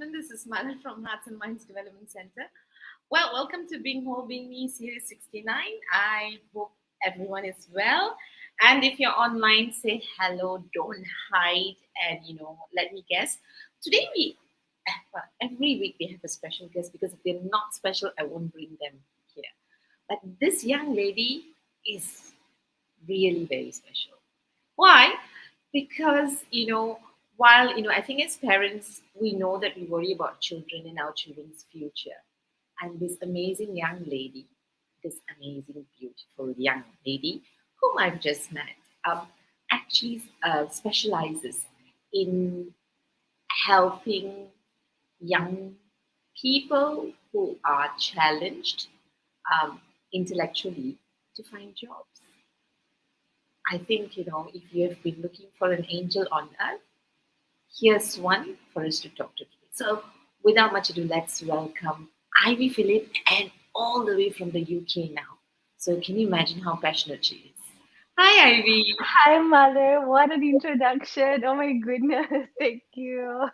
afternoon. This is Mala from Hearts&Minds Development Center. Well, welcome to Being Whole, Being Me, Series 69. I hope everyone is well. And if you're online, say hello, don't hide, and let me guess. Today well, every week we have a special guest because if they're not special, I won't bring them here. But this young lady is really very special. Why? Because, while, I think as parents, we know that we worry about children and our children's future. And this amazing young lady, this amazing, beautiful young lady whom I've just met, actually specializes in helping young people who are challenged um, intellectually to find jobs. I think, if you have been looking for an angel on earth, here's one for us to talk to today. So, without much ado, let's welcome Ivy Philip and all the way from the UK now. So, can you imagine how passionate she is? Hi, Ivy. Hi, Mother. What an introduction. Oh my goodness. Thank you.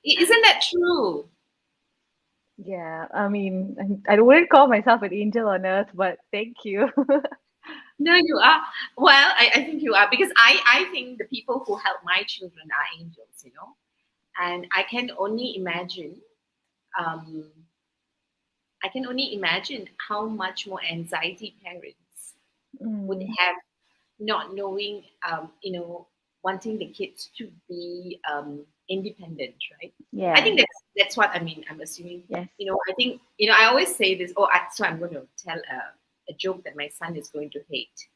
Isn't that true? Yeah, I mean, I wouldn't call myself an angel on earth, but thank you. No, you are. Well, I think you are because I think the people who help my children are angels. And um, I can only imagine how much more anxiety parents would Mm, have not knowing, wanting the kids to be independent, right? I yeah, think that's what I mean. I'm assuming, yes. I think, I always say this. Oh, so I'm going to tell a joke that my son is going to hate.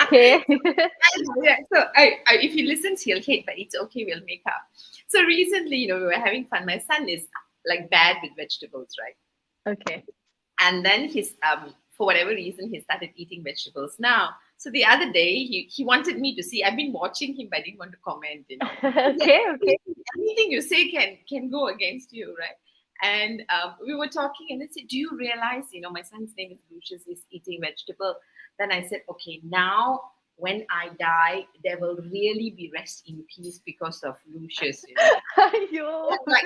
Okay. Yeah, so if he listens, he'll hate, but it's okay. We'll make up. So recently, we were having fun. My son is like bad with vegetables, right? Okay. And then he's for whatever reason he started eating vegetables now. So the other day he wanted me to see. I've been watching him, but I didn't want to comment. He said, Okay, okay. anything you say can go against you, right? And we were talking, and I said, do you realize, my son's name is Lucius, is eating vegetable. Then I said, okay, now when I die, there will really be rest in peace because of Lucius. Ayo. Like,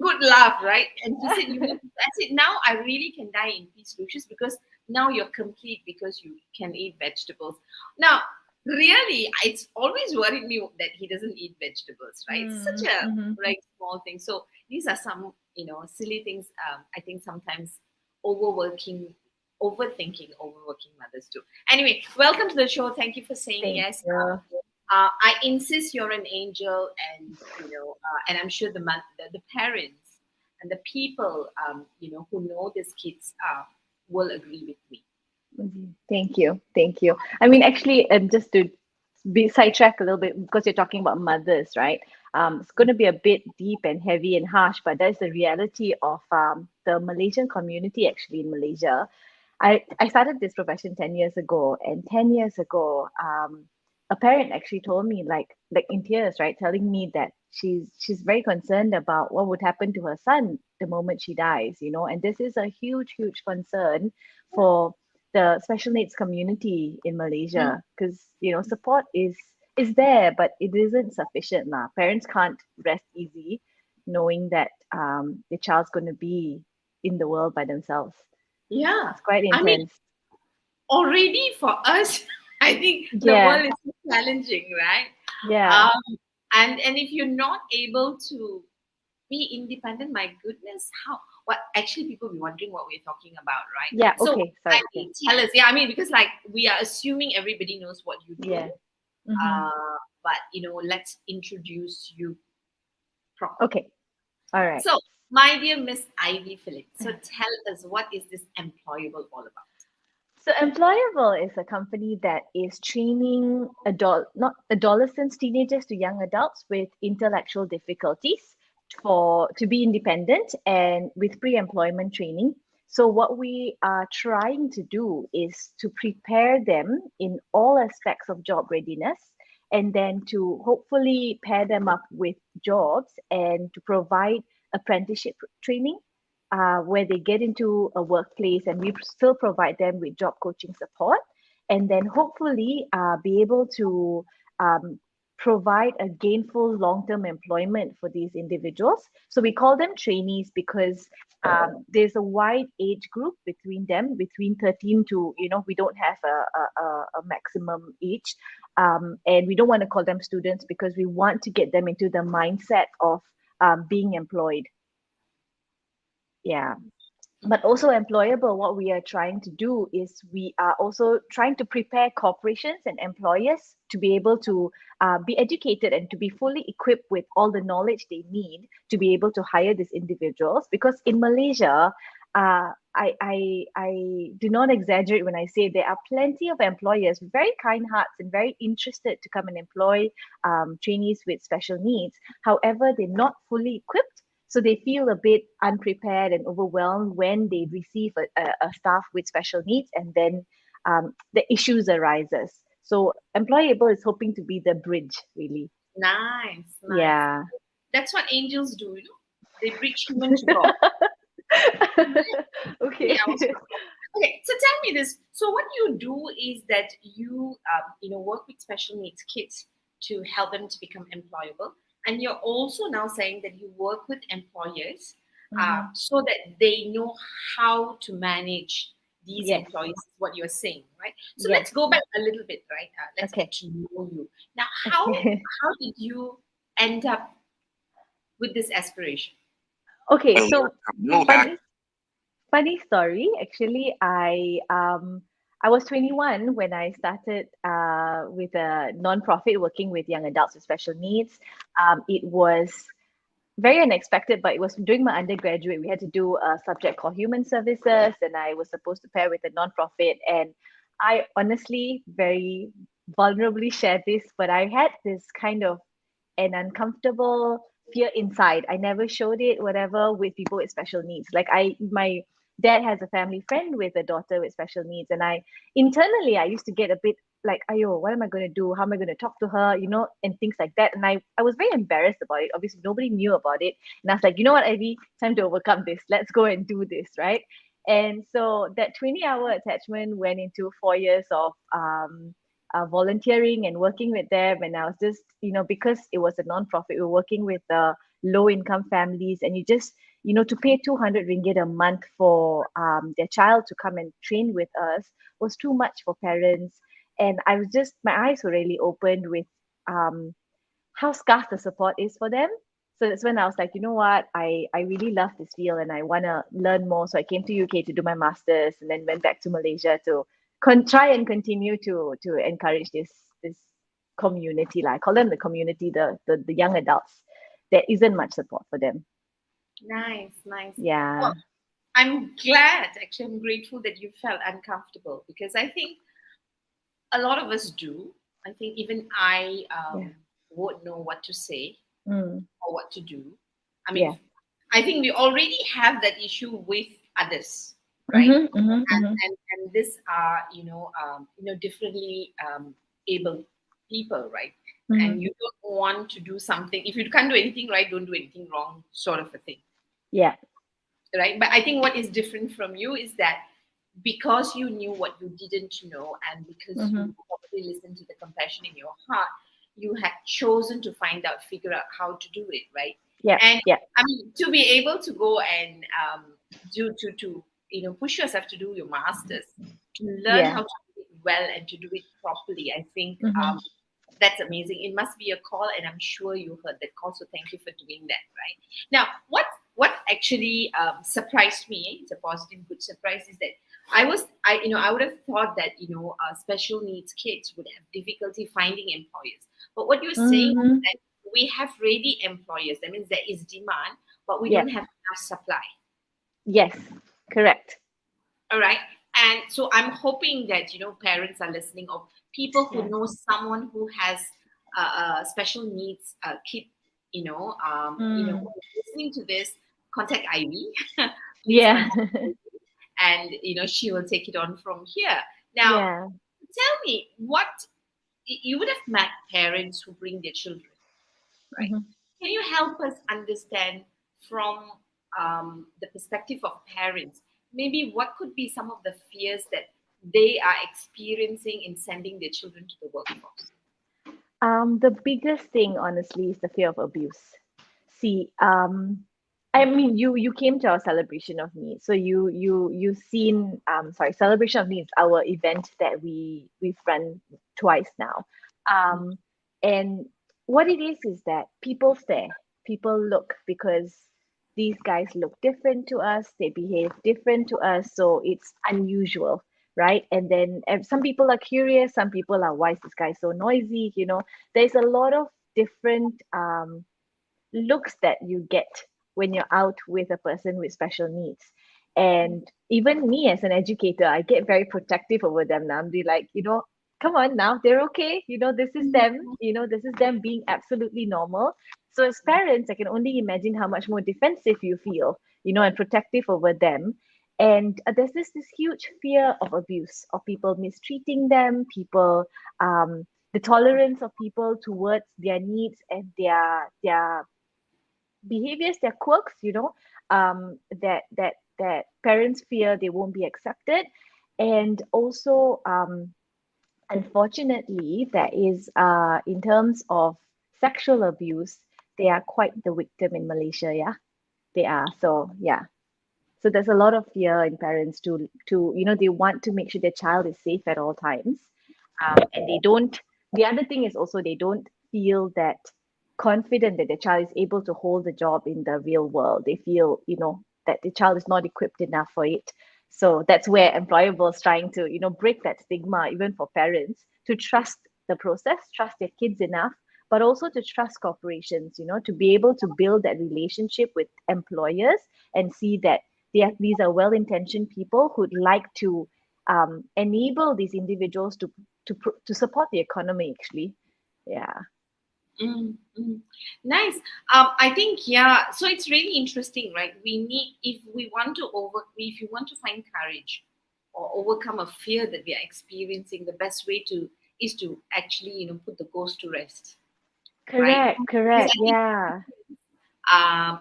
good laugh, right? And he said, I said, now I really can die in peace, Lucius, because now you're complete because you can eat vegetables. Now, really, it's always worried me that he doesn't eat vegetables, right? It's such a Mm-hmm. like small thing. So these are some, silly things. I think sometimes overworking, overworking mothers do. Anyway, welcome to the show. Thank you for saying Thank yes. you. I insist you're an angel, and and I'm sure the parents and the people who know these kids will agree with me. Mhm. Thank you. Thank you. I mean, actually, just to be sidetrack a little bit because you're talking about mothers, right? It's going to be a bit deep and heavy and harsh, but that's the reality of the Malaysian community actually in Malaysia. I started this profession 10 years ago, and 10 years ago, a parent actually told me, like in tears, right, telling me that she's very concerned about what would happen to her son the moment she dies, and this is a huge, huge concern for the special needs community in Mm. Malaysia because support is there, but it isn't sufficient now. Parents can't rest easy knowing that the child's going to be in the world by themselves. Yeah, It's quite I mean, intense. already for us, I think the Yeah, world is so challenging, right? yeah, And if you're not able to be independent, my goodness, how? What actually people be wondering what we're talking about, right? yeah. So, Okay, sorry. Yeah, tell us. Yeah, I mean, because like we are assuming everybody knows what you yeah. do, Mm-hmm. but let's introduce you properly. Okay, all right. So, my dear Miss Ivy Phillips, so tell us what is this employable all about? So Employable is a company that is training not adolescents, teenagers to young adults with intellectual difficulties for to be independent and with pre-employment training. So what we are trying to do is to prepare them in all aspects of job readiness and then to hopefully pair them up with jobs and to provide apprenticeship training where they get into a workplace and we still provide them with job coaching support and then hopefully be able to um, provide a gainful long-term employment for these individuals. So we call them trainees because there's a wide age group between them, between 13 to, we don't have a maximum age. And we don't want to call them students because we want to get them into the mindset of being employed. Yeah. But also employable, what we are trying to do is we are also trying to prepare corporations and employers to be able to be educated and to be fully equipped with all the knowledge they need to be able to hire these individuals. Because in Malaysia, I do not exaggerate when I say there are plenty of employers with very kind hearts and very interested to come and employ trainees with special needs. However, they're not fully equipped, so they feel a bit unprepared and overwhelmed when they receive a staff with special needs, and then the issues arises. So Employable is hoping to be the bridge, really. Nice, nice. Yeah. That's what angels do, They bridge human to God. Okay. Yeah, I was okay. So tell me this. So what you do is that you, work with special needs kids to help them to become employable, and you're also now saying that you work with employers, Mhm. so that they know how to manage these Yes. employees. Is what you're saying, right? So Yes. let's go back a little bit, right? Let's get Okay. to know you now. Okay. How did you end up with this aspiration? Okay. Well, So know that. funny funny story. Actually, I was 21 when I started with a non-profit working with young adults with special needs. It was very unexpected, but it was during my undergraduate. We had to do a subject called human services, and I was supposed to pair with a non-profit. And I honestly very vulnerably shared this, but I had this kind of an uncomfortable fear inside. I never showed it, whatever, with people with special needs. Like my dad has a family friend with a daughter with special needs, and I internally I used to get a bit like, ayo, what am I going to do? How am I going to talk to her? And things like that. And I was very embarrassed about it. Obviously, nobody knew about it. And I was like, you know what, Ivy, time to overcome this. Let's go and do this, right? And so that 20-hour attachment went into 4 years of volunteering and working with them. And I was just, because it was a non-profit, we were working with low income families, and you just, to pay 200 ringgit a month for their child to come and train with us was too much for parents. And I was just, my eyes were really opened with um, how scarce the support is for them. So that's when I was like, you know what, I really love this field and I want to learn more. So I came to UK to do my masters, and then went back to Malaysia to try and continue to encourage this community. Like I call them the community, the young adults. There isn't much support for them. Nice, nice. Yeah. Well, I'm glad, actually, I'm grateful that you felt uncomfortable because I think a lot of us do. I think even I Yeah. won't know what to say Mm. or what to do. I Yeah. mean, I think we already have that issue with others, right? Mm-hmm, mm-hmm, mm-hmm. And this are differently able people, right? Mm-hmm. And you don't want to do something if you can't do anything right, don't do anything wrong, sort of a thing, Yeah. right? But I think what is different from you is that because you knew what you didn't know, and because Mm-hmm. you probably listened to the compassion in your heart, you had chosen to find out, figure out how to do it, right? Yeah. And Yeah. I mean, to be able to go and do to push yourself to do your masters, to learn Yeah. how to do it well and to do it properly, I think Mm-hmm. that's amazing. It must be a call, and I'm sure you heard that call. So thank you for doing that. Right now, what actually surprised me, it's a positive, good surprise, is that I would have thought that special needs kids would have difficulty finding employers. But what you're saying is Mm-hmm. that we have ready employers. That means there is demand, but we Yeah. don't have enough supply. Yes. Correct. All right. And so I'm hoping that parents are listening, or people who Yeah. know someone who has special needs kid, Mm. listening to this, contact Ivy. Please Yeah. contact Ivy, and she will take it on from here. Now, Yeah. tell me what you would have met parents who bring their children, right? Mhm. Can you help us understand from the perspective of parents, maybe what could be some of the fears that they are experiencing in sending their children to the workforce? The biggest thing, honestly, is the fear of abuse. See, I mean, you came to our celebration of me, so you seen sorry, celebration of me is our event that we've run twice now, um, and what it is that people stare, people look because these guys look different to us, they behave different to us, so it's unusual, right? And then some people are curious, some people are, why is this guy so noisy? There's a lot of different looks that you get when you're out with a person with special needs. And even me as an educator, I get very protective over them now. I'm be like, come on now, they're okay. This is them, this is them being absolutely normal. So as parents, I can only imagine how much more defensive you feel, and protective over them. And there's this huge fear of abuse, of people mistreating them, people the tolerance of people towards their needs and their behaviors, their quirks, that parents fear they won't be accepted. And also, unfortunately, there is in terms of sexual abuse, they are quite the victim in Malaysia. Yeah, they are. So yeah. So there's a lot of fear in parents to they want to make sure their child is safe at all times, and they don't. The other thing is also they don't feel that confident that the child is able to hold the job in the real world. They feel that the child is not equipped enough for it. So that's where Employable is trying to break that stigma even for parents to trust the process, trust their kids enough, but also to trust corporations. To be able to build that relationship with employers and see that these are well-intentioned people who'd like to enable these individuals to support the economy. Actually, yeah. Mm, mm. Nice. I think, yeah. So it's really interesting, right? We need, if you want to find courage or overcome a fear that we are experiencing, the best way to is to actually, put the ghost to rest, right? Correct, Because correct. I think, Yeah.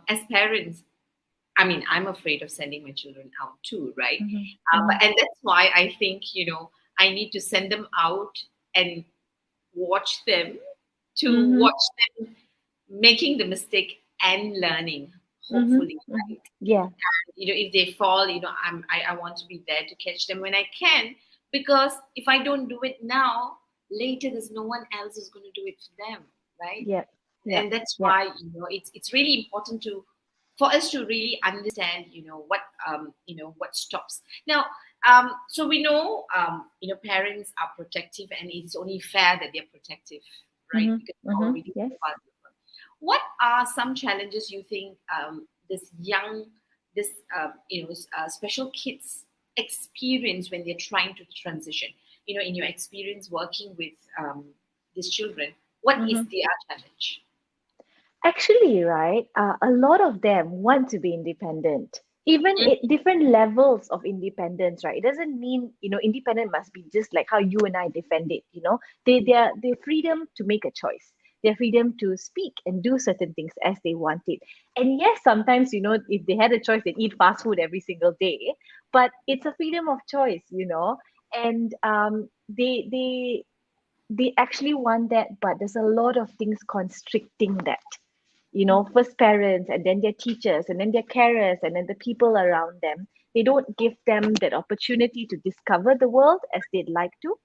as parents, I mean, I'm afraid of sending my children out too, right? Mm-hmm, But mm-hmm, and that's why I think, I need to send them out and watch them to mm-hmm, watch them making the mistake and learning, mm-hmm, hopefully, mm-hmm. right? Yeah, If they fall, I want to be there to catch them when I can, because if I don't do it now, later there's no one else who's going to do it for them, right? yep, yep, And that's yep. why it's really important to for us to really understand what stops now. So we know, parents are protective, and it's only fair that they're protective, right? Mm-hmm, Because they're mm-hmm. already so Yes. vulnerable. What are some challenges you think special kids experience when they're trying to transition? In your experience working with these children, what is Mm-hmm. their challenge? Actually, right, a lot of them want to be independent, even Mm, at different levels of independence, right? It doesn't mean, independent must be just like how you and I defend it. Their freedom to make a choice, their freedom to speak and do certain things as they want it. And yes, sometimes, if they had a choice, they'd eat fast food every single day, but it's a freedom of choice. And they actually want that, but there's a lot of things constricting that. First parents, and then their teachers, and then their carers, and then the people around them. They don't give them that opportunity to discover the world as they'd like to.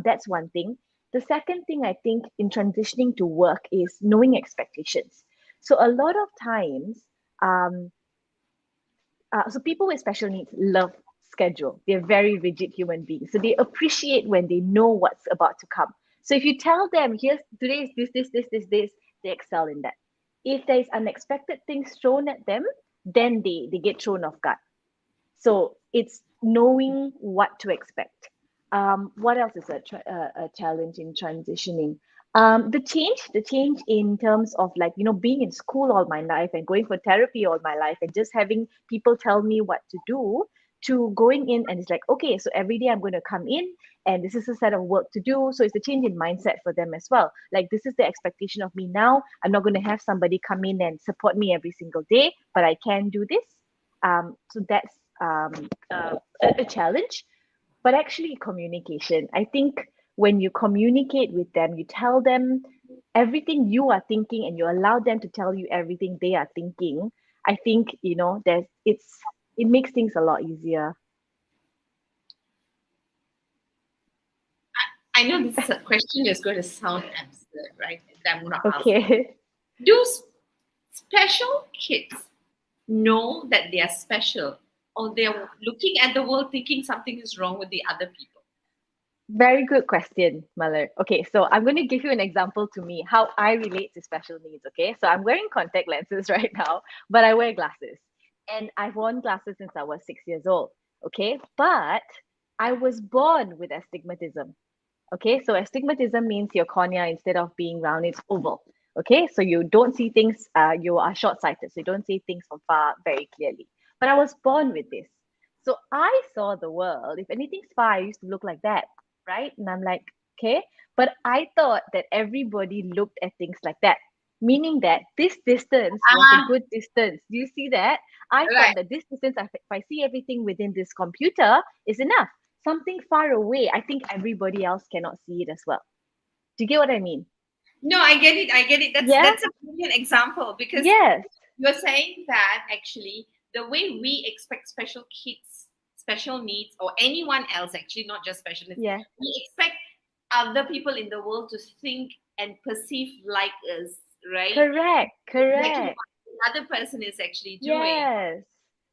That's one thing. The second thing I think in transitioning to work is knowing expectations. So a lot of times, um, so people with special needs love schedule. They're very rigid human beings. So they appreciate when they know what's about to come. So if you tell them, here's today is this, they excel in that. If there's unexpected things thrown at them, then they get thrown off guard. So it's knowing what to expect. What else is a challenge in transitioning? The change in terms of, like, being in school all my life and going for therapy all my life and just having people tell me what to do, to going in and it's like, okay, so every day I'm going to come in and this is a set of work to do. So it's a change in mindset for them as well. Like, this is the expectation of me now. I'm not going to have somebody come in and support me every single day, but I can do this. So that's a challenge, but actually communication. I think when you communicate with them, you tell them everything you are thinking and you allow them to tell you everything they are thinking, I think, there's it makes things a lot easier. I know this question is going to sound absurd, right? That I'm going to ask. Okay. Do special kids know that they are special, or they're looking at the world thinking something is wrong with the other people? Very good question, Mother. Okay, so I'm going to give you an example to me how I relate to special needs. Okay, so I'm wearing contact lenses right now, but I wear glasses, and I've worn glasses since I was 6 years old. Okay, but I was born with astigmatism. Okay, so astigmatism means your cornea, instead of being round, it's oval. Okay, so you don't see things, you are short sighted, so you don't see things from far very clearly. But I was born with this. So I saw the world. If anything's far, I used to look like that, right? And I'm like, okay. But I thought that everybody looked at things like that, meaning that this distance was a Ah, good distance. Do you see that? I right. thought that this distance, if I see everything within this computer, is enough. Something far away, I think everybody else cannot see it as well. Do you get what I mean? No, I get it. I get it. Yeah? That's a brilliant example, because Yes. you're saying that actually the way we expect special kids, special needs, or anyone else, actually not just special needs, Yeah. we expect other people in the world to think and perceive like us, right? Correct. Exactly Correct. what the other person is actually doing. Yes.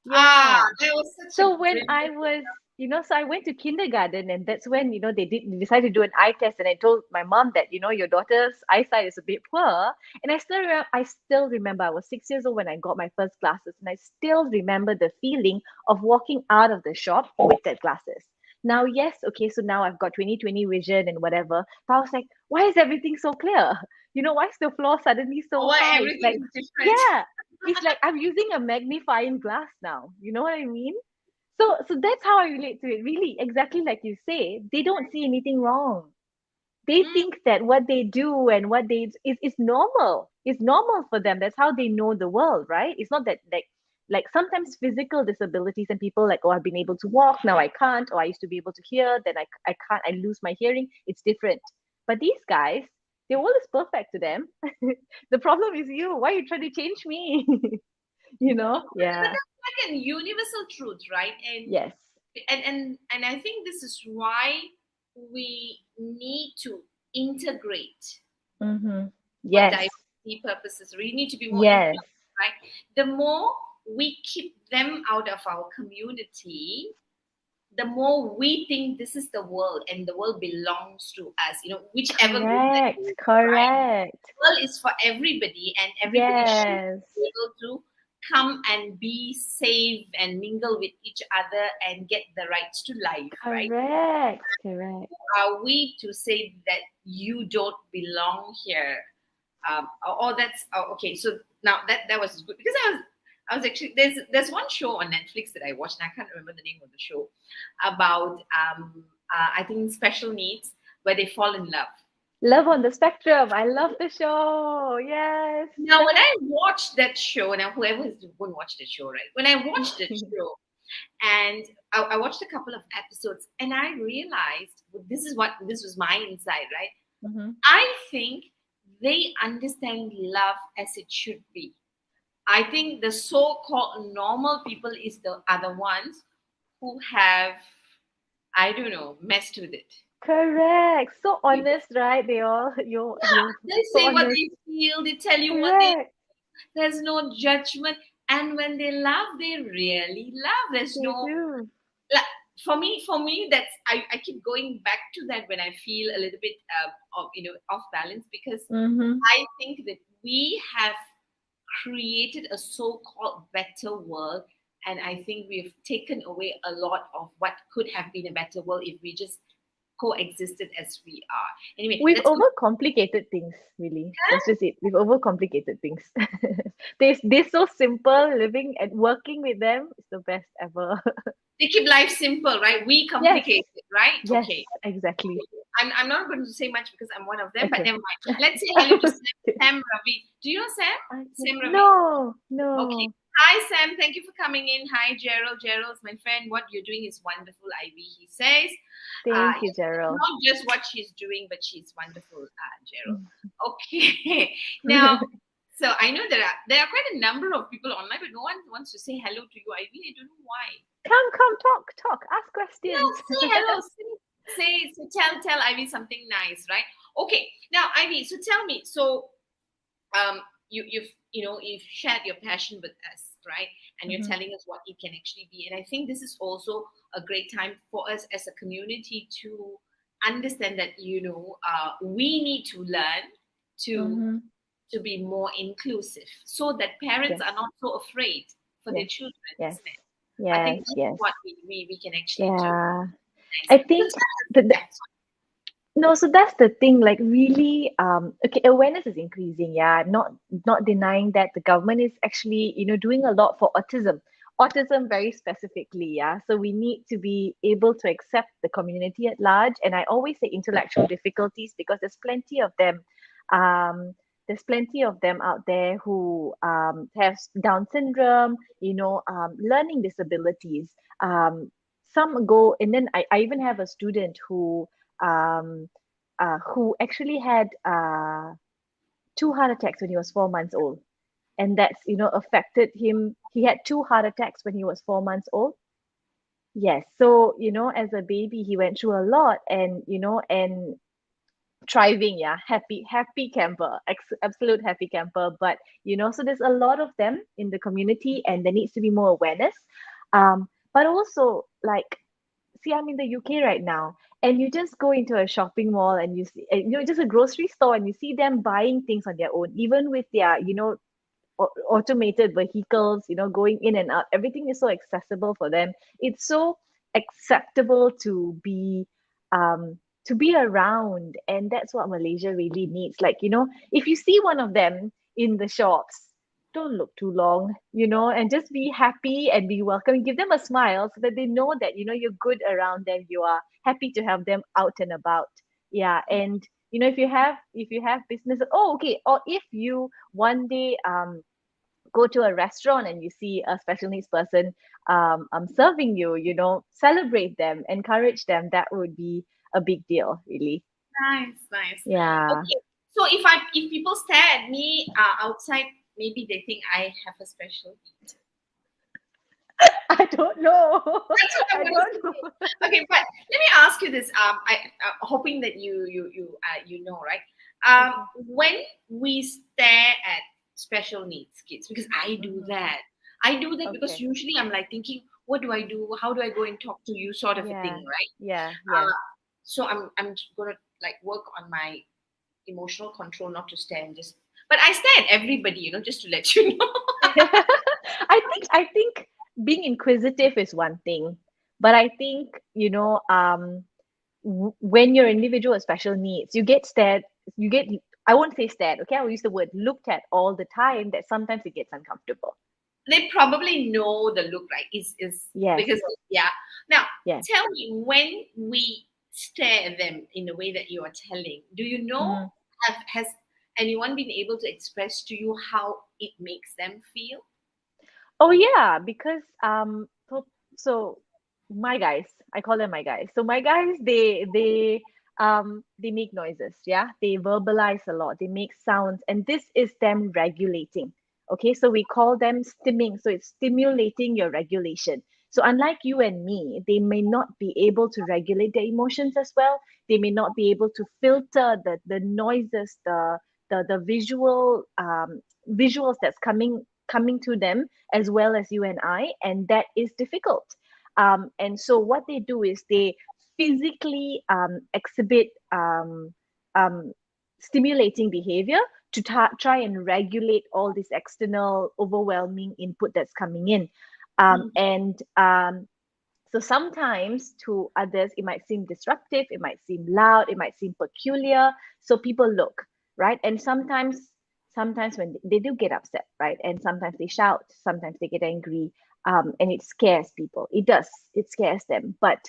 Ah, Yeah. that was such a So when I brilliant. was, so I went to kindergarten, and that's when, they decided to do an eye test, and I told my mom that, your daughter's eyesight is a bit poor. And I still remember I was 6 years old when I got my first glasses, and I still remember the feeling of walking out of the shop with that glasses. Now, yes, okay, so now I've got 20/20 vision and whatever. But I was like, why is everything so clear? Why is the floor suddenly so Why high? It's like, everything is different. yeah, it's like I'm using a magnifying glass now. You know what I mean? So that's how I relate to it. Really, exactly like you say, they don't see anything wrong. They Mm, think that what they do and what they is normal. It's normal for them. That's how they know the world, right? It's not that like sometimes physical disabilities and people like, oh, I've been able to walk, now I can't, or I used to be able to hear, then I can't, I lose my hearing. It's different. But these guys, the world is perfect to them. The problem is you. Why are you trying to change me? no, but Yeah. that's like a universal truth, right? Yes. And I think this is why we need to integrate Mm-hmm. for Yes. diversity purposes. We need to be more Yes. inclusive, right? The more we keep them out of our community, the more we think this is the world and the world belongs to us. Whichever group that Correct. is, right? Correct. The world is for everybody, and everybody should Yes. be able to come and be safe and mingle with each other and get the rights to life, right? Correct. Correct. Are we to say that you don't belong here? Or that's okay. So now that was good, because I was actually, there's one show on Netflix that I watched, and I can't remember the name of the show, about I think special needs, where they fall in love. Love on the Spectrum. I love the show. Yes. Now, when I watched that show, now whoever is going to watch the show, right? When I watched the show, and I watched a couple of episodes, and I realized, well, this was my insight, right? Mm-hmm. I think they understand love as it should be. I think the so-called normal people are the ones who have, I don't know, messed with it. Correct. So honest, right? They all you're They so say what honest. they feel, they tell you what they, Correct. there's no judgment. And when they love, they really love. There's They no, do. like, for me, that's, I keep going back to that when I feel a little bit off balance, because Mm-hmm. I think that we have created a so-called better world, and I think we've taken away a lot of what could have been a better world if we just coexisted as we are. Anyway, We've let's go. overcomplicated things, really. That's just it. We've overcomplicated things. They're so simple. Living and working with them is the best ever. They keep life simple, right? We Yes. complicate it, right? Yes. Okay. Exactly. I'm not going to say much because I'm one of them, but Okay. never mind. Let's say hello to Sam Ravi. Do you know Sam? Okay. Sam Ravi? No. Okay. No. Hi, Sam. Thank you for coming in. Hi, Gerald. Gerald's my friend. What you're doing is wonderful, Ivy. He says, Thank you, it's Gerald. not just what she's doing, but she's wonderful, Gerald. Okay. Now, so I know there are quite a number of people online, but no one wants to say hello to you, Ivy. I don't know why. Come, talk, ask No, questions. say hello. Say, tell Ivy something nice, right? Okay. Now, Ivy. So tell me. So you've shared your passion with us, right? And you're Mhm, telling us what it can actually be, and I think this is also a great time for us as a community to understand that we need to learn to mhm. to be more inclusive so that parents Yes, are not so afraid for their yes, children, yes, isn't it? I think yes, this is yes. what we can actually do. Yeah. Nice. I So think tell us, the, yeah, No, so that's the thing. Like, really, okay, awareness is increasing. Yeah, not denying that the government is actually, doing a lot for autism very specifically. Yeah, so we need to be able to accept the community at large. And I always say intellectual difficulties because there's plenty of them. Um, there's plenty of them out there who have Down syndrome, learning disabilities. Some go, and then I even have a student um, who actually had two heart attacks when he was 4 months old. And that's, affected him. He had two heart attacks when he was 4 months old. Yes. So, as a baby, he went through a lot and thriving, yeah, happy camper, absolute happy camper. But, so there's a lot of them in the community and there needs to be more awareness. But also, like, see, I'm in the UK right now, and you just go into a shopping mall and you see, just a grocery store, and you see them buying things on their own, even with their, automated vehicles, going in and out. Everything is so accessible for them. It's so acceptable to be around, and that's what Malaysia really needs. Like, if you see one of them in the shops, don't look too long, and just be happy and be welcome. Give them a smile so that they know that you're good around them. You are happy to have them out and about. Yeah, and if you have business, oh, okay, or if you one day go to a restaurant and you see a special needs person serving you, celebrate them, encourage them. That would be a big deal, really. nice, nice. Yeah. Okay, so if people stare at me outside, maybe they think I have a special need. I don't know. That's what I'm I gonna don't say. know. Okay, but let me ask you this. I hoping that you know, right? Okay. When we stare at special needs kids, because I do Hmm. that. I do that because Okay. usually I'm like thinking, what do I do? How do I go and talk to you? Sort of a thing, Yeah. right? Yeah. Yeah. Uh, so I'm gonna like work on my emotional control, not to stare and just. But I stare at everybody, just to let you know. I think being inquisitive is one thing, but I think when you're an individual with special needs, you get I won't say stared, okay? I will use the word looked at all the time that sometimes it gets uncomfortable. They probably know the look, right? Is Yes, because yeah. Now yes. tell me, when we stare at them in the way that you are telling, do you know, Mhm. has anyone been able to express to you how it makes them feel? Oh yeah, because so my guys, I call them my guys. So my guys, they make noises, yeah. They verbalize a lot. They make sounds, and this is them regulating. Okay, so we call them stimming. So it's stimulating your regulation. So unlike you and me, they may not be able to regulate their emotions as well. They may not be able to filter the noises, the visuals that's coming to them as well as you and I, and that is difficult. And so what they do is they physically exhibit stimulating behavior to try and regulate all this external overwhelming input that's coming in. Mm, And So sometimes to others, it might seem disruptive, it might seem loud, it might seem peculiar. So people look, right? And sometimes when they do get upset, right? And sometimes they shout, sometimes they get angry, and it scares people. It does, it scares them. And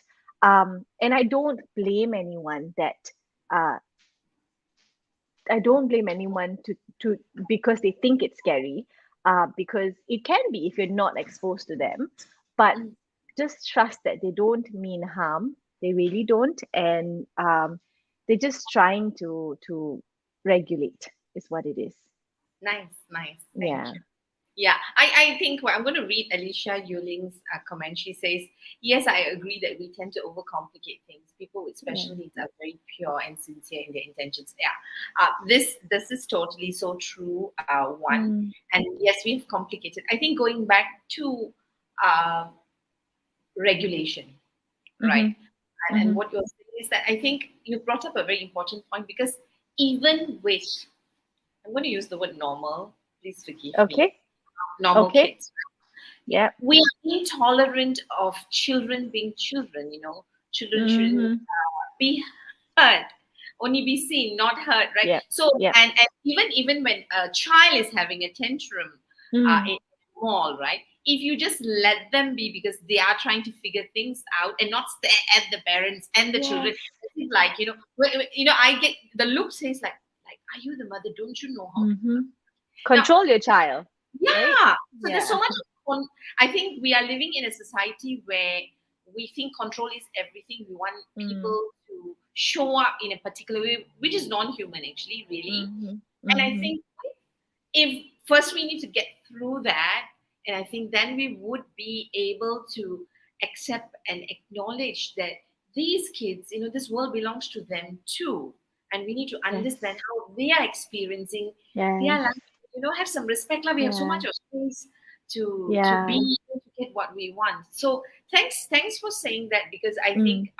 uh, I don't blame anyone to because they think it's scary. because it can be if you're not exposed to them, but Mm. just trust that they don't mean harm. They really don't, and they're just trying to regulate. Is what it is. Nice, nice. Thank Yeah. you. Yeah, I think I'm going to read Alicia Yuling's comment. She says, yes, I agree that we tend to overcomplicate things. People with Yeah. special needs are very pure and sincere in their intentions. Yeah, this is totally so true. One, Mm, and yes, we've complicated. I think going back to uh, regulation, right? mm-hmm, And mm-hmm. what you're saying is that I think you brought up a very important point because even with, I'm going to use the word normal, please forgive me, Okay. normal Okay. kids, Yeah. we are intolerant of children being children. Children shouldn't Mm-hmm. be heard, only be seen, not heard, right? Yeah. So, Yeah. and even when a child is having a tantrum Mm. in the mall, right? If you just let them be because they are trying to figure things out and not stare at the parents and the children, Yes. it's like I get the look says like, are you the mother? Don't you know how to Mm-hmm. now? Control your child, right? Yeah. So there's so Yeah. much. I think we are living in a society where we think control is everything. We want Mm. people to show up in a particular way, which is non-human, actually, really. Mm-hmm. And I Mm-hmm. think if first we need to get through that, and I think then we would be able to accept and acknowledge that these kids, this world belongs to them too, and we need to understand Yes. how they are experiencing their Yes. life. Have some respect. Like we have so Yeah. much of space to Yeah. be able to get what we want. So thanks for saying that, because I Mm. think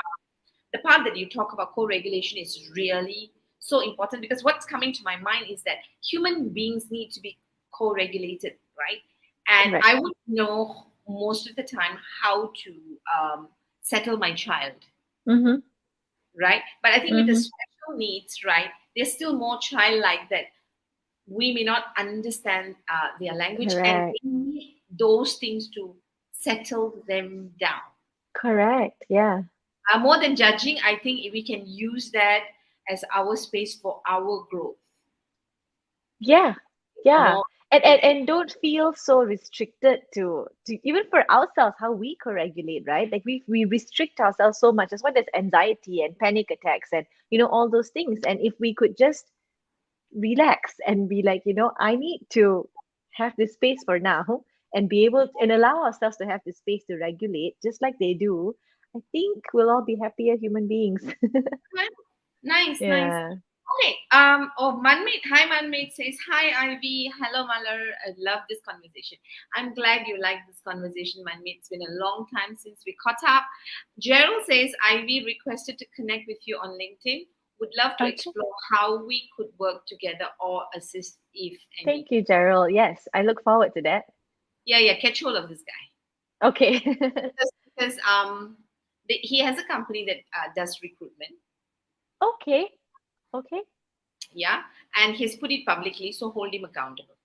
the part that you talk about co-regulation is really so important, because what's coming to my mind is that human beings need to be co-regulated, right? And Correct. I would know most of the time how to settle my child, Mm-hmm. right? But I think with the Mm-hmm. special needs, right, they're still more childlike, that we may not understand their language, and Correct. we need those things to settle them down. Correct. Yeah. More than judging, I think we can use that as our space for our growth. Yeah. Yeah. More And, than and and don't feel so restricted to even for ourselves how we co-regulate, right? Like we restrict ourselves so much. That's why there's anxiety and panic attacks and all those things. And if we could just relax and be like, I need to have this space for now and be able and allow ourselves to have this space to regulate just like they do, I think we'll all be happier human beings. nice, nice. Yeah. Okay. Oh, Manmeet. Hi, Manmeet says hi, Ivy. Hello, Malar. I love this conversation. I'm glad you like this conversation, Manmeet. It's been a long time since we caught up. Gerald says Ivy requested to connect with you on LinkedIn. Would love to Okay. explore how we could work together or assist if any. Thank you, Gerald. Yes, I look forward to that. Yeah, yeah. Catch hold of this guy, Okay. because he has a company that does recruitment. Okay. Okay. Yeah, and he's put it publicly, so hold him accountable.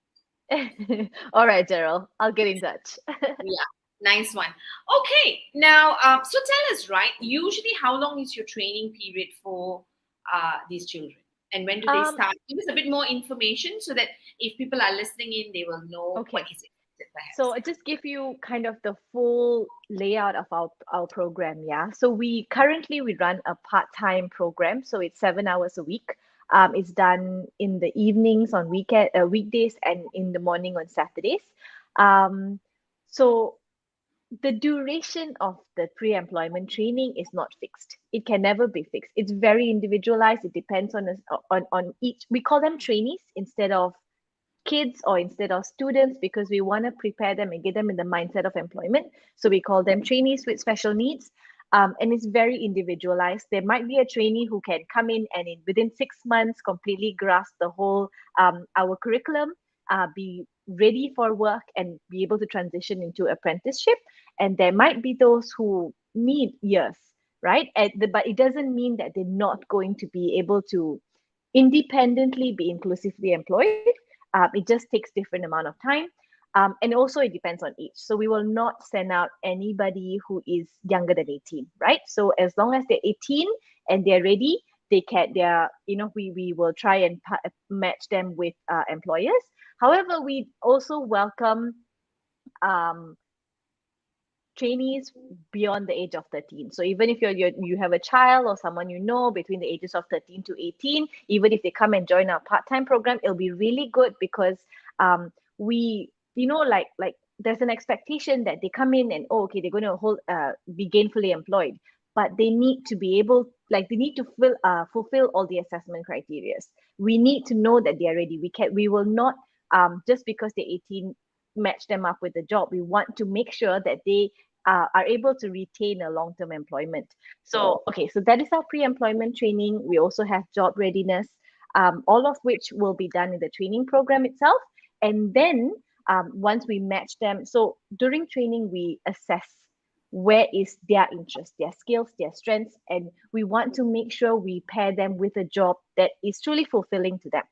All right, Gerald. I'll get in touch. Yeah, nice one. Okay, now, so tell us, right? Usually, how long is your training period for these children, and when do they um, start? Give us a bit more information so that if people are listening in, they will know what okay. is expected, So perhaps. I just give you kind of the full layout of our program. Yeah. So we run a part-time program. So it's 7 hours a week. It's done in the evenings on weekdays and in the morning on Saturdays. Um, so the duration of the pre-employment training is not fixed. It can never be fixed. It's very individualized. It depends on each. We call them trainees instead of kids or instead of students because we want to prepare them and get them in the mindset of employment. So we call them trainees with special needs. And it's very individualized. There might be a trainee who can come in and within 6 months completely grasp the whole our curriculum, be ready for work and be able to transition into apprenticeship. And there might be those who need years, right? But it doesn't mean that they're not going to be able to independently be inclusively employed. It just takes different amount of time. And also it depends on age. So we will not send out anybody who is younger than 18, right? So as long as they're 18 and they're ready, we will try and match them with employers. However, we also welcome um, trainees beyond the age of 13. So even if you have a child or someone you know between the ages of 13 to 18, even if they come and join our part-time program, it'll be really good because we, like there's an expectation that they come in and, oh, okay, they're going to be gainfully employed, but they need to be able, like they need to fulfill all the assessment criteria. We need to know that they are ready. We will not just because they're 18 match them up with a job. We want to make sure that they are able to retain a long-term employment. So, okay, so that is our pre-employment training. We also have job readiness, all of which will be done in the training program itself. And then once we match them, so during training, we assess where is their interest, their skills, their strengths, and we want to make sure we pair them with a job that is truly fulfilling to them.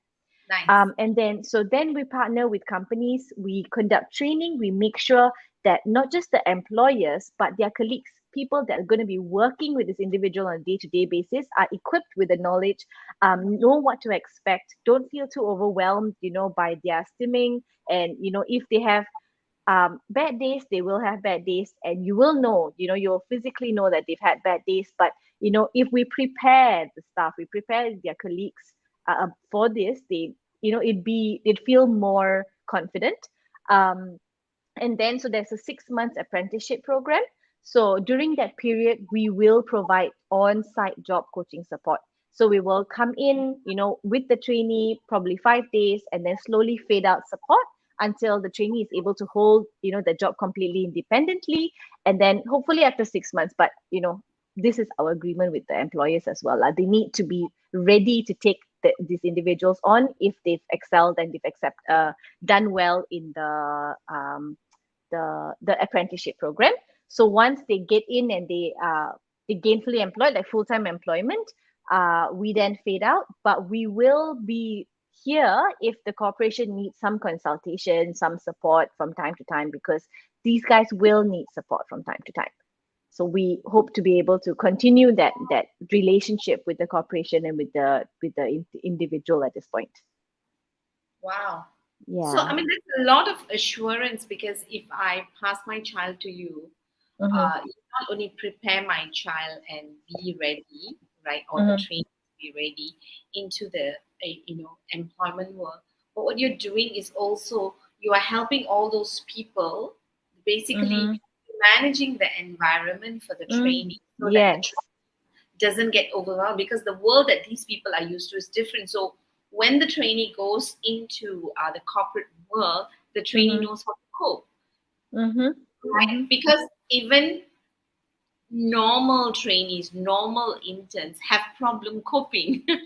Nice. And then we partner with companies, we conduct training, we make sure that not just the employers, but their colleagues, people that are going to be working with this individual on a day-to-day basis are equipped with the knowledge, know what to expect, don't feel too overwhelmed, by their stimming. And, if they have bad days, they will have bad days, and you will know, you'll physically know that they've had bad days. But if we prepare the staff, we prepare their colleagues for this, they, they'd feel more confident. um and then, so there's a 6 months apprenticeship program. So during that period, we will provide on-site job coaching support. So we will come in, with the trainee, probably 5 days, and then slowly fade out support until the trainee is able to hold, the job completely independently. And then hopefully after 6 months, but this is our agreement with the employers as well. They need to be ready to take these individuals on if they've excelled and done well in the apprenticeship program. So once they get in and they gainfully employed, like full-time employment, we then fade out. But we will be here if the corporation needs some consultation, some support from time to time, because these guys will need support from time to time. So we hope to be able to continue that relationship with the corporation and with the individual at this point. Wow. So, Yeah. I mean, there's a lot of assurance because if I pass my child to you, Mm-hmm. you not only prepare my child and be ready, right, or the Mm-hmm. trainer be ready into the employment world, but what you're doing is also you are helping all those people, basically Mm-hmm. managing the environment for the Mm. training so that the Yes. doesn't get overwhelmed because the world that these people are used to is different. So when the trainee goes into the corporate world, the trainee Mm-hmm. knows how to cope, Mm-hmm. right? Mm-hmm. Because even normal trainees, normal interns have problem coping, right?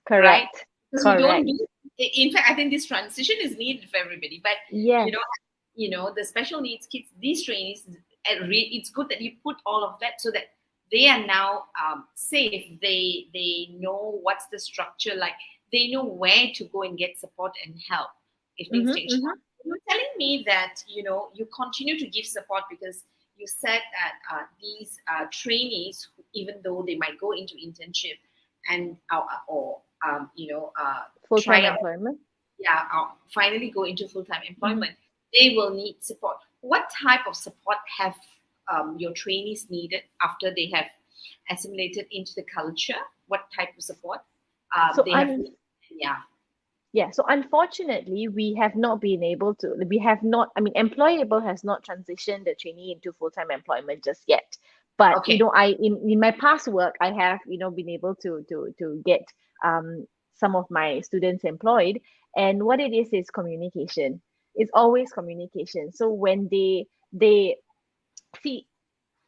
Correct. Because we don't Correct. do. In fact, I think this transition is needed for everybody. But you Yes. know, the special needs kids, these trainees, it's good that you put all of that so that they are now safe. They know what's the structure like. They know where to go and get support and help if things Mm-hmm. change. Mm-hmm. You were telling me that you continue to give support because you said that these trainees, even though they might go into internship and or try Full-time out, employment. yeah, finally go into full-time Mm-hmm. employment, they will need support. What type of support have your trainees needed after they have assimilated into the culture? What type of support So they have un needed? Yeah. Yeah, so unfortunately, we have not been able to, we have not, I mean, Employable has not transitioned the trainee into full-time employment just yet. But, Okay. in my past work, I have, been able to get some of my students employed. And what it is communication. It's always communication. So when they see,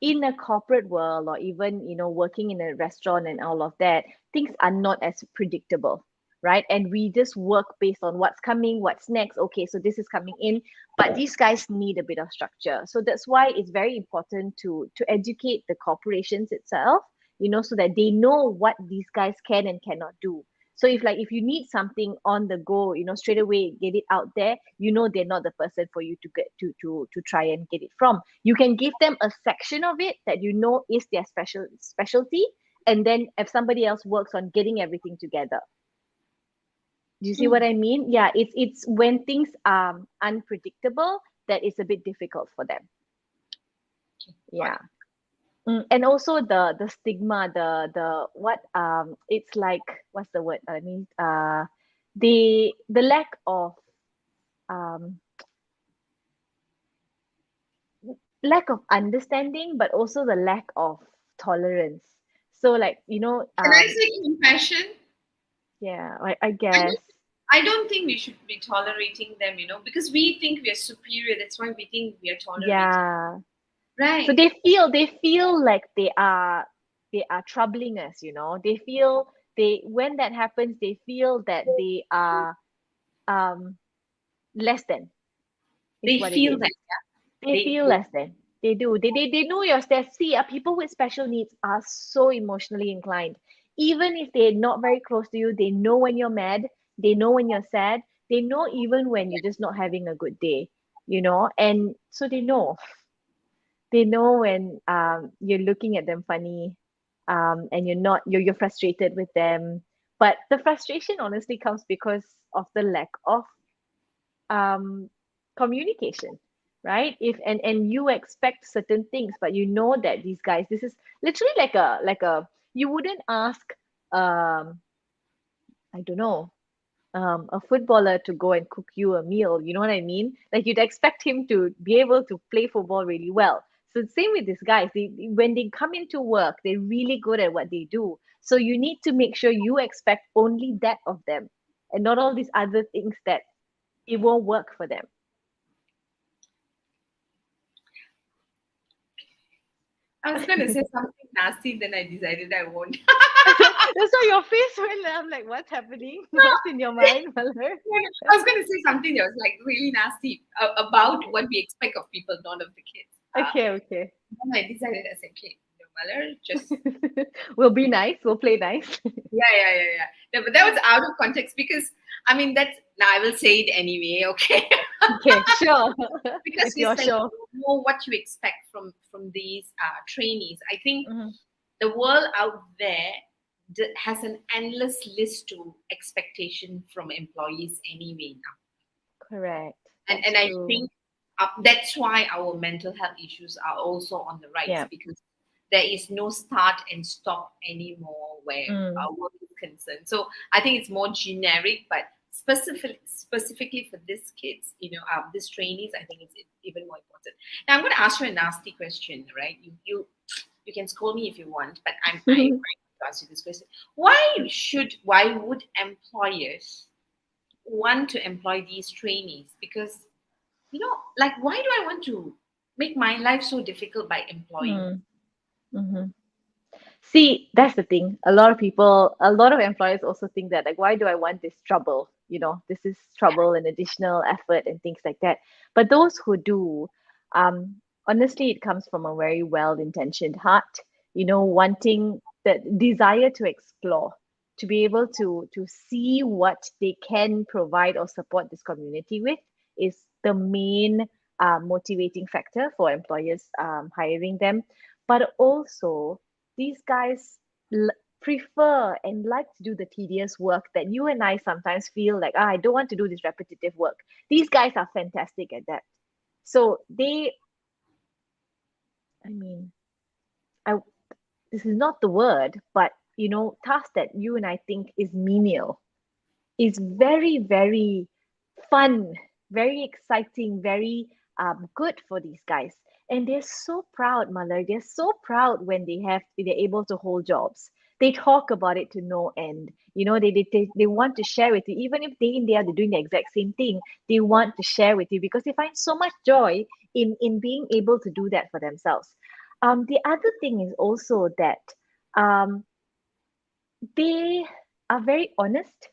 in a corporate world, or even working in a restaurant and all of that, things are not as predictable, right? And we just work based on what's coming, what's next. Okay, so this is coming in, but these guys need a bit of structure. So that's why it's very important to educate the corporations itself, so that they know what these guys can and cannot do. So if you need something on the go, straight away get it out there, they're not the person for you to get to try and get it from. You can give them a section of it that is their specialty, and then if somebody else works on getting everything together. Do you see what Mm. I mean? Yeah, it's when things are unpredictable that it's a bit difficult for them. Okay, got Yeah. it. And also the stigma, the what it's like, what's the word? I mean, the lack of um understanding, but also the lack of tolerance. So like, Can I say compassion? yeah, I I don't, guess. I don't think we should be tolerating them, because we think we are superior. That's why we think we are tolerating. Yeah. So Right. they feel like they are troubling us, They feel they when that happens, they feel that they are um less than is They what it feel is. that, yeah. They feel less than. They do. They know your stats. See, people with special needs are so emotionally inclined. Even if they're not very close to you, they know when you're mad. They know when you're sad. They know even when you're just not having a good day, And so they know. They know when you're looking at them funny, and you're frustrated with them. But the frustration honestly comes because of the lack of um, communication, right? If and you expect certain things, but you know that these guys, this is literally like a you wouldn't ask um I don't know, a footballer to go and cook you a meal. You know what I mean? Like you'd expect him to be able to play football really well. So same with these guys. When they come into work, they're really good at what they do. So you need to make sure you expect only that of them, and not all these other things that it won't work for them. I was going to say something nasty, then I decided I won't. That's why your face went. I'm like, what's happening? What's in your mind, Malhar? I was going to say something that was like really nasty about what we expect of people, not of the kids. Okay, okay. Then I decided I said, okay, no, Mother, just We'll be nice. We'll play nice. yeah. No, but that was out of context because I mean that's now I will say it anyway, okay? Okay, sure. Because If we you're said sure. know what you expect from these trainees. I think Hmm. the world out there has an endless list to expectation from employees anyway now, Correct. and That's I true. think that's why our mental health issues are also on the rise Yeah. because there is no start and stop anymore where Mm. our work is concerned. So I think it's more generic, but specifically for these kids, these trainees, I think it's even more important. Now I'm going to ask you a nasty question, right? You can scold me if you want, but I to ask you this question: why would employers want to employ these trainees? Because like why do I want to make my life so difficult by employing them? Mm. Hmm. See, that's the thing. A lot of employers also think that, like, why do I want this trouble? This is trouble and additional effort and things like that. But those who do, honestly, it comes from a very well-intentioned heart, wanting the desire to explore, to be able to see what they can provide or support this community with is the main motivating factor for employers hiring them. But also, these guys l- prefer and like to do the tedious work that you and I sometimes feel like, I don't want to do this repetitive work. These guys are fantastic at that. So I mean, I this is not the word, but tasks that you and I think is menial is very, very fun, very exciting, very good for these guys. And they're so proud, Malay. They're so proud when they're able to hold jobs. They talk about it to no end. They want to share with you, even if day in day out they're doing the exact same thing. They want to share with you because they find so much joy in being able to do that for themselves. The other thing is also that um, they are very honest.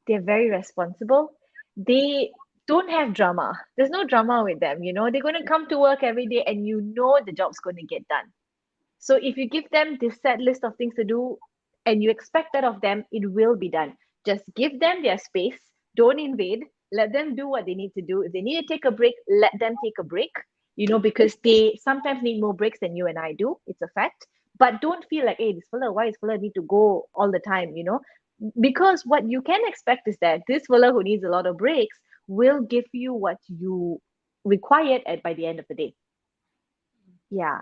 They're very responsible. They don't have drama. There's no drama with them. They're going to come to work every day and the job's going to get done. So if you give them this set list of things to do and you expect that of them, it will be done. Just give them their space. Don't invade. Let them do what they need to do. If they need to take a break, let them take a break, because they sometimes need more breaks than you and I do. It's a fact. But don't feel like, hey, this fella, why is fella need to go all the time? Because what you can expect is that this fella who needs a lot of breaks will give you what you required at by the end of the day. Yeah.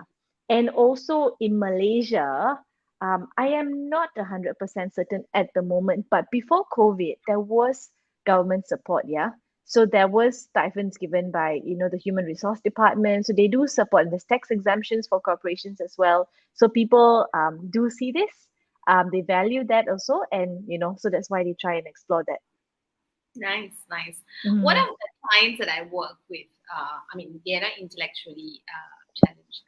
And also in Malaysia, I am not 100% certain at the moment, but before COVID, there was government support. Yeah. So there was stipends given by, the human resource department. So they do support, and there's tax exemptions for corporations as well. So people do see this. They value that also. And, so that's why they try and explore that. Nice, nice. One Mm-hmm. of the clients that I work with, I mean, they are intellectually challenged.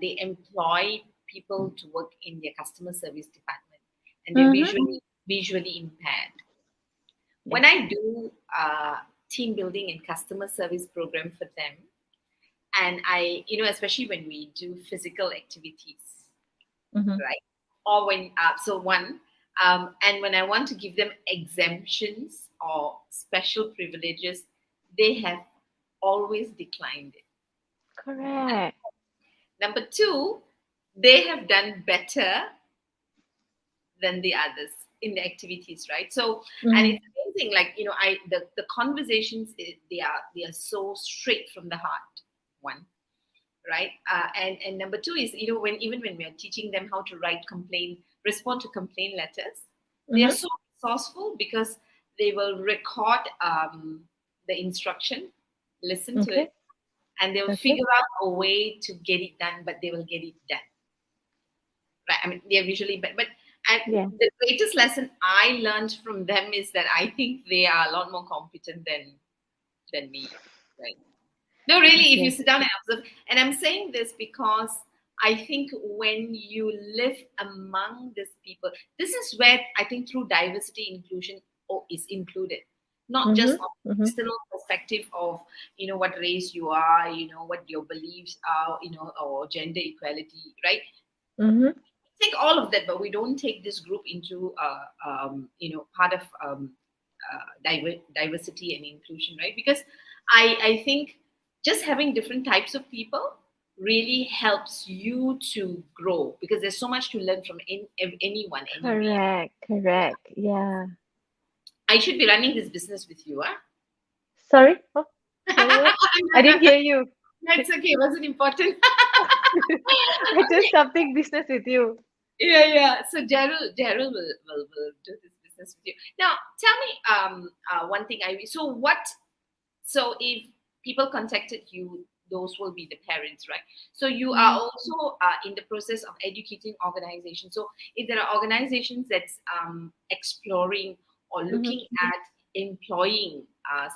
They employ people to work in their customer service department, and they're Mm-hmm. visually impaired. Yes. When I do team building and customer service program for them, and especially when we do physical activities, Mm-hmm. right? Or when so one and when I want to give them exemptions or special privileges, they have always declined it. Correct. Number two, they have done better than the others in the activities, right? So, and Mm-hmm. it's amazing, like the conversations, they are so straight from the heart. One, right? And number two is, when even when we are teaching them how to respond to complaint letters, they are Mm-hmm. so resourceful because they will record the instruction, listen to Okay. it, and they will Okay. figure out a way to get it done, but they will get it done, right? I mean, they're visually, but and Yeah. the greatest lesson I learned from them is that I think they are a lot more competent than me, right? No, really, if you Yes. sit down and observe, and I'm saying this because I think when you live among these people, this is where I think through diversity inclusion is included, not just Mm-hmm. on Mm-hmm. external perspective of what race you are, what your beliefs are, or gender equality, right? Mm-hmm. Take all of that, but we don't take this group into part of diversity and inclusion, right? Because I think just having different types of people really helps you to grow, because there's so much to learn from anyone anywhere. Correct. Correct. Yeah. I should be running this business with you, huh? Sorry. Oh, sorry. What? I didn't hear you. That's okay. Wasn't important. I just something business with you. Yeah, yeah. So Daryl will do this business with you. Now, tell me one thing, Ivy. So if people contacted you, those will be the parents, right? So you are Mm-hmm. also in the process of educating organizations. So if there are organizations that's exploring or Mm-hmm. looking at employing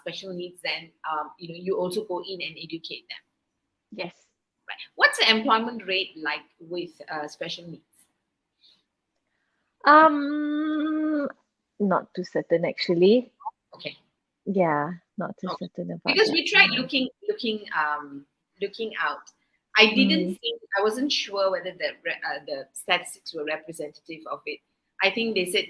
special needs, then you also go in and educate them. Yes. Right? What's the employment rate like with special needs? Um, Not too certain actually. Okay. Yeah, not too Okay. certain about Because that. we tried Yeah. looking out. I didn't Mm. think I wasn't sure whether the statistics were representative of it. I think they said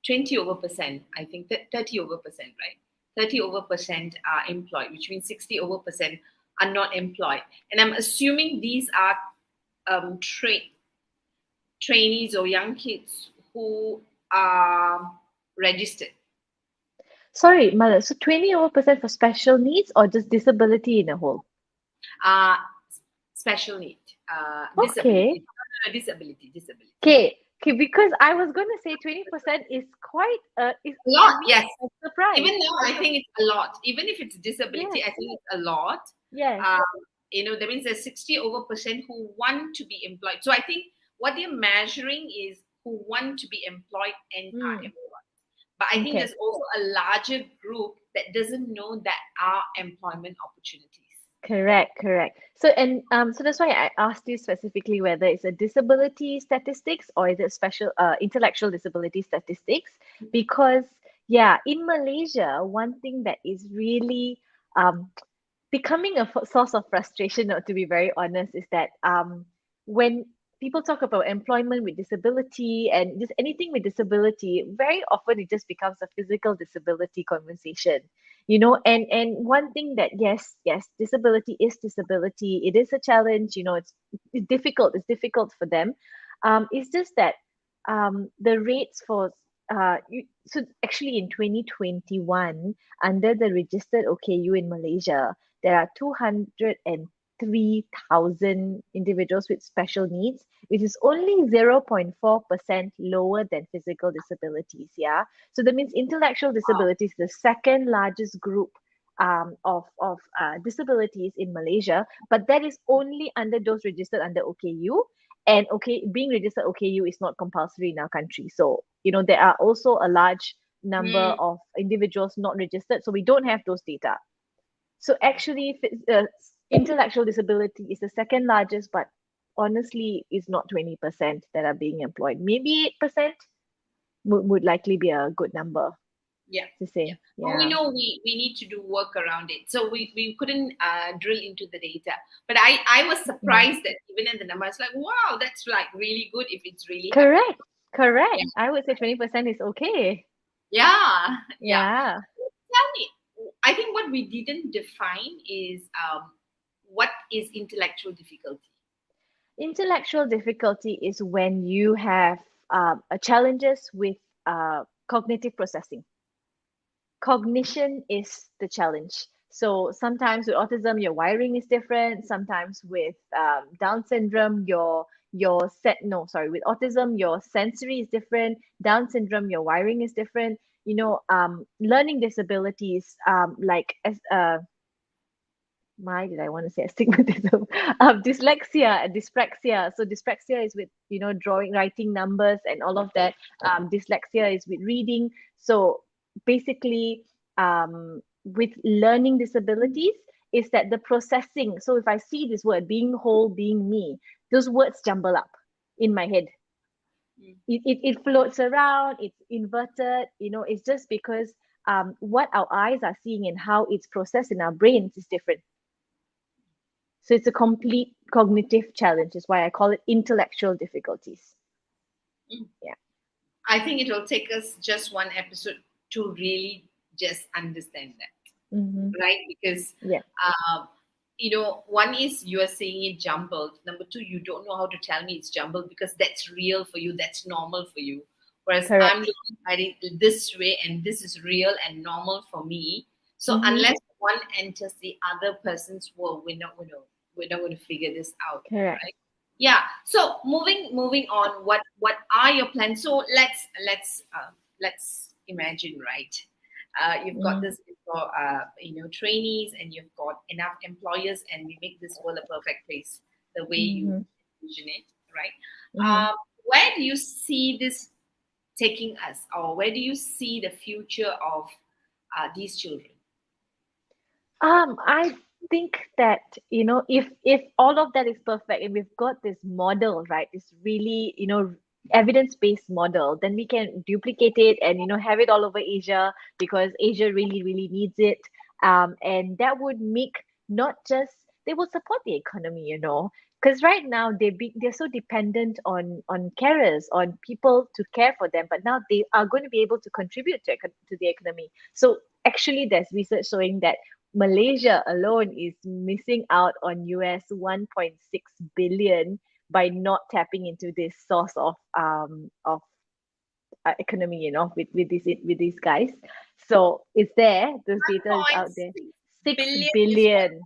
20 over percent. I think 30 over percent, right? 30 over percent are employed, which means 60 over percent are not employed. And I'm assuming these are trainees or young kids who are registered. Sorry, Mother. So 20 over percent for special needs or just disability in a whole? Uh, Special need, Okay. disability, disability. Okay. Okay, because I was going to say 20% is quite is A for lot, me yes. a surprise. Even now, A I sur- think it's a lot. Even if it's yes. disability, I think it's a lot. Yes. Um, that means there's 60 over percent who want to be employed. So I think what they're measuring is who want to be employed and are Mm. employed. But I think Okay. there's also a larger group that doesn't know that are employment opportunities. Correct, correct. So and so that's why I asked you specifically whether it's a disability statistics or is it special intellectual disability statistics, because yeah, in Malaysia, one thing that is really becoming a source of frustration, to be very honest, is that when people talk about employment with disability and just anything with disability, very often it just becomes a physical disability conversation. And one thing that yes, disability is disability. It is a challenge. It's difficult. It's difficult for them. It's just that the rates for so actually in 2021, under the registered OKU in Malaysia, there are 203,000 individuals with special needs, which is only 0.4% lower than physical disabilities. Yeah. So that means intellectual Wow. disabilities, the second largest group of disabilities in Malaysia, but that is only under those registered under OKU. And okay, being registered OKU is not compulsory in our country. So, there are also a large number Mm, of individuals not registered. So we don't have those data. So actually, intellectual disability is the second largest, but honestly, it's not 20% that are being employed. Maybe 8% would likely be a good number yeah. to Yeah. say. But we Yeah. know we need to do work around it. So we couldn't drill into the data. But I was Mhm. surprised that even in the numbers, like, wow, that's like really good if it's really happening. Correct. Correct. Yeah. I would say 20% is okay. Yeah. Yeah. Yeah. Tell me, I think what we didn't define is what is intellectual difficulty. Intellectual difficulty is when you have challenges with cognitive processing. Cognition is the challenge. So sometimes with autism, your wiring is different. Sometimes with Down syndrome, your set no sorry with autism, your sensory is different. Down syndrome, your wiring is different. Learning disabilities why did I want to say astigmatism? Dyslexia and dyspraxia. So dyspraxia is with drawing, writing numbers, and all of that. Dyslexia is with reading. So basically, with learning disabilities, is that the processing. So if I see this word, being whole, being me, those words jumble up in my head. Mm. It floats around. It's inverted. It's just because what our eyes are seeing and how it's processed in our brains is different. So it's a complete cognitive challenge, is why I call it intellectual difficulties. Mm. Yeah. I think it will take us just one episode to really just understand that, Mm-hmm. right? Because Yeah. uh, one is you are saying it jumbled. Number two, you don't know how to tell me it's jumbled because that's real for you, that's normal for you. Whereas I'm Correct. looking at it this way, and this is real and normal for me. So Mm-hmm. unless one enters the other person's world, we're not going to figure this out, Correct. right? Yeah. So moving on. What are your plans? So let's imagine, right? You've got Mm-hmm. this for trainees, and you've got enough employers, and we make this world a perfect place the way you Mm-hmm. envision it, right? Mm-hmm. Where do you see this taking us, or where do you see the future of these children? I think that if all of that is perfect and we've got this model, right, this really evidence-based model, then we can duplicate it and have it all over Asia, because Asia really really needs it. And that would make, not just, they will support the economy, because right now they're so dependent on carers, on people to care for them, but now they are going to be able to contribute to the economy. So actually there's research showing that Malaysia alone is missing out on US 1.6 billion by not tapping into this source of economy, with these guys. So it's there. This data is out there. 1.6 Six billion is what billion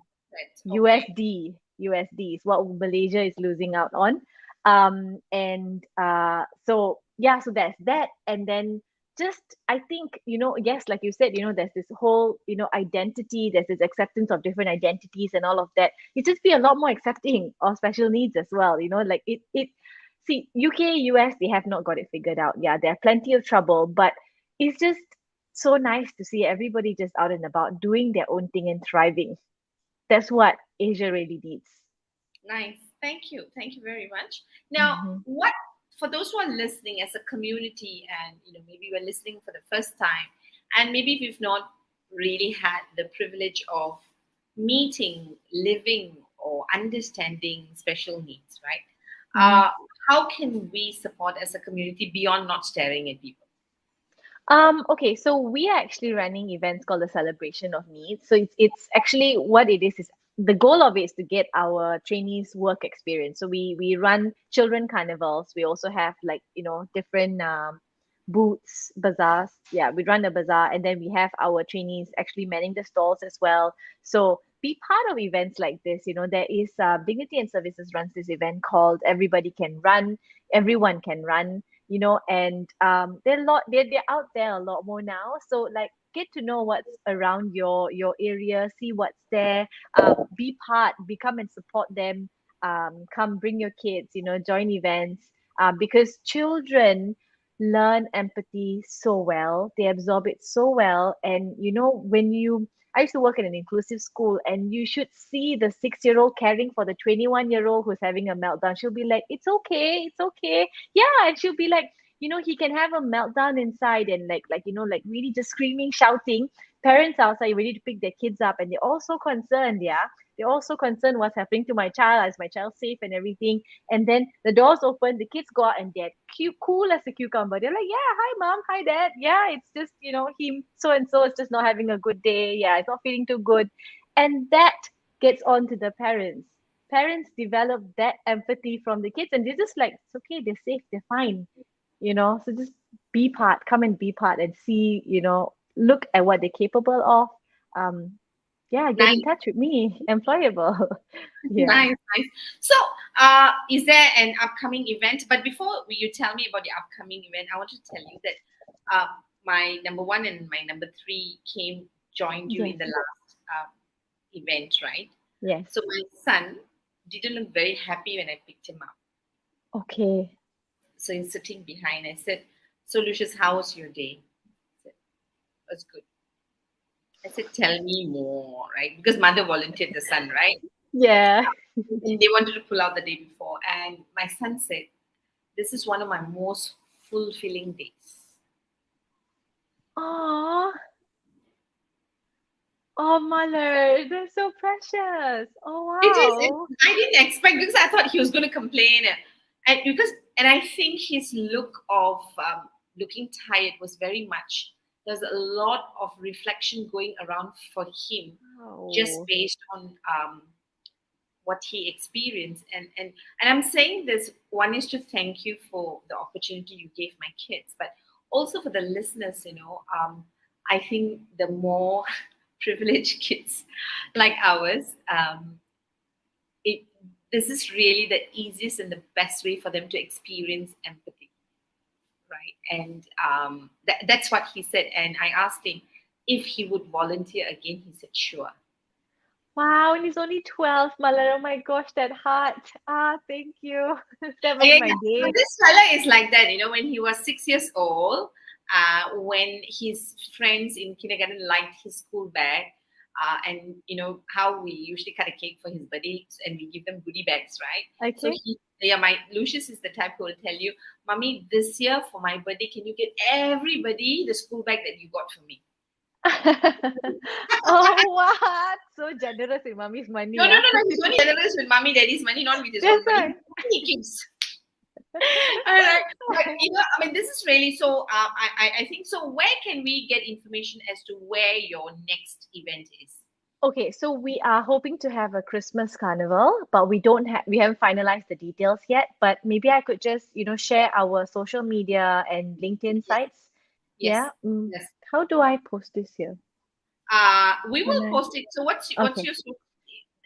you said. Okay. USD is what Malaysia is losing out on. And so yeah, so there's that. And then just, I think, yes, like you said, there's this whole, identity, there's this acceptance of different identities and all of that. You just be a lot more accepting of special needs as well, like it see, UK, US, they have not got it figured out. Yeah, there are plenty of trouble, but it's just so nice to see everybody just out and about doing their own thing and thriving. That's what Asia really needs. Nice. Thank you. Thank you very much. Now, Mm-hmm. what for those who are listening as a community, and maybe we're listening for the first time, and maybe we've not really had the privilege of meeting, living, or understanding special needs, right? Mm-hmm. How can we support as a community beyond not staring at people? Okay, so we are actually running events called the Celebration of Needs. So it's actually, what it is the goal of it is to get our trainees work experience. So we run children carnivals. We also have like, different booths, bazaars. Yeah, we run a bazaar, and then we have our trainees actually manning the stalls as well. So be part of events like this. There is Dignity and Services runs this event called Everybody Can Run, Everyone Can Run. And they're they're out there a lot more now. So like, get to know what's around your area, see what's there, be part, become and support them. Come, bring your kids, join events, because children learn empathy so well, they absorb it so well. And when I used to work in an inclusive school, and you should see the 6-year-old caring for the 21-year-old who's having a meltdown. She'll be like, it's okay, it's okay. Yeah. And she'll be like, he can have a meltdown inside, and like really just screaming, shouting. Parents outside ready to pick their kids up, and they're also concerned. Yeah, they're also concerned what's happening to my child. Is my child safe and everything? And then the doors open, the kids go out, and they're cute, cool as a cucumber. They're like, yeah, hi mom, hi dad. Yeah, it's just him so and so is just not having a good day. Yeah, it's not feeling too good. And that gets on to the parents. Parents develop that empathy from the kids, and they're just like, it's okay, they're safe, they're fine. So just be part, come and be part, and see, look at what they're capable of. Yeah, get in Nice. touch with me. Employable. Yeah. Nice, nice. So, is there an upcoming event? But before you tell me about the upcoming event, I want to tell you that my number one and my number three joined you Yes. in the last event, right? Yes. So my son didn't look very happy when I picked him up. Okay. So he's sitting behind. I said, "So Lucius, how was your day?" He said, "It was good." I said, "Tell me more," right? Because mother volunteered the son, right? Yeah. And they wanted to pull out the day before. And my son said, "This is one of my most fulfilling days." Oh, oh, mother, that's so precious. Oh, It is. wow. I didn't expect because I thought he was going to complain, and I think his look of looking tired was very much. There's a lot of reflection going around for him, just Wow. based on what he experienced. And I'm saying this one is to thank you for the opportunity you gave my kids, but also for the listeners. I think the more privileged kids like ours. It This is really the easiest and the best way for them to experience empathy, right? And that's what he said. And I asked him if he would volunteer again. He said sure. Wow, and he's only 12, Mother. Oh my gosh, that heart. Thank you. That Yeah, made yeah. my So day. this fella is like that, when he was 6 years old, when his friends in kindergarten liked his school bag, and how we usually cut a cake for his birthday and we give them goodie bags, right? So Okay. my Lucius is the type who will tell you, "Mommy, this year for my birthday, can you get everybody the school bag that you got for me?" Oh, what? So generous with mommy's No, money, no, yeah. no, no. He's only generous with mommy, daddy's money, not with his That's own money. right. He keeps. All right. But I mean, this is really so. I think so. Where can we get information as to where your next event is? Okay, so we are hoping to have a Christmas carnival, but we haven't finalized the details yet. But maybe I could just, share our social media and LinkedIn Yes, sites. yes, Yeah. yes. How do I post this here? We Can will I? post it. So what's Okay. your?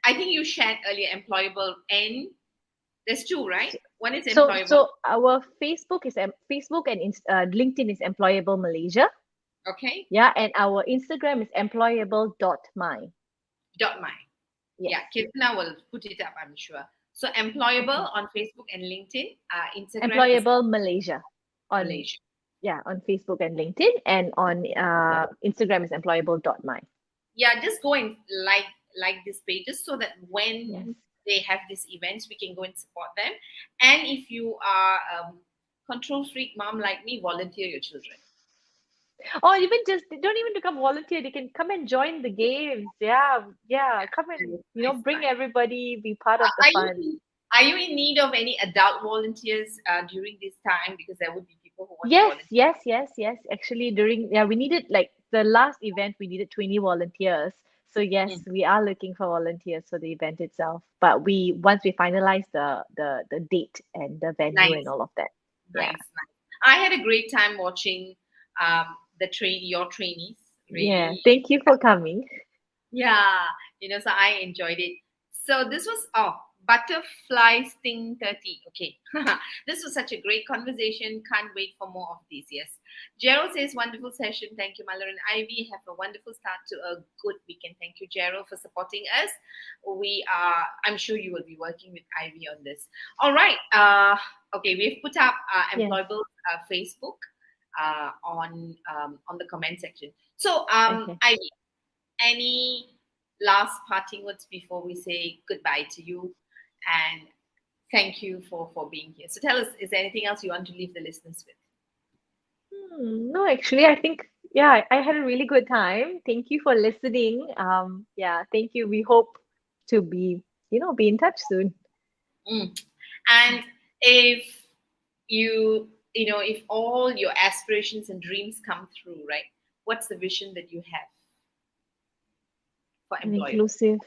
I think you shared earlier. Employable, and there's two, right? So, One is so, employable. so our Facebook and LinkedIn is Employable Malaysia. Okay. Yeah, and our Instagram is employable.my. Dot my. Yes. Yeah, Kirtana will put it up, I'm sure. So employable Okay. on Facebook and LinkedIn. Instagram is Employable Malaysia on Malaysia. yeah, on Facebook and LinkedIn, and on Instagram is employable.my. Yeah, just go and like these pages so that Yes. when they have these events, we can go and support them. And if you are control freak mom like me, volunteer your children. Or even just they don't even become volunteer. They can come and join the games. Yeah, yeah. Come and Nice, nice, bring nice. everybody, be part of the Are you fun. are you in need of any adult volunteers during this time? Because there would be people who want to Yes, volunteer. yes, yes, yes. Actually, we needed like the last event, we needed 20 volunteers. So yes, Mm, we are looking for volunteers for the event itself. But we once we finalize the date and the venue and nice, all of that. Yeah. nice, nice. I had a great time watching your trainees. Yeah. Really, Thank you for coming. yeah, so I enjoyed it. So this was butterfly sting 30. Okay. This was such a great conversation. Can't wait for more of these. Yes. Gerald says wonderful session. Thank you, Mallory and Ivy. Have a wonderful start to a good weekend. Thank you, Gerald, for supporting us. I'm sure you will be working with Ivy on this. All right. Okay, we've put up Yes. Employable Facebook on the comment section. So Okay. Ivy, any last parting words before we say goodbye to you and thank you for being here? So tell us, is there anything else you want to leave the listeners with? No, actually, I think yeah, I had a really good time. Thank you for listening. Yeah, thank you. We hope to be in touch soon. Mm. And if if all your aspirations and dreams come through, right? What's the vision that you have for An Employable? inclusive,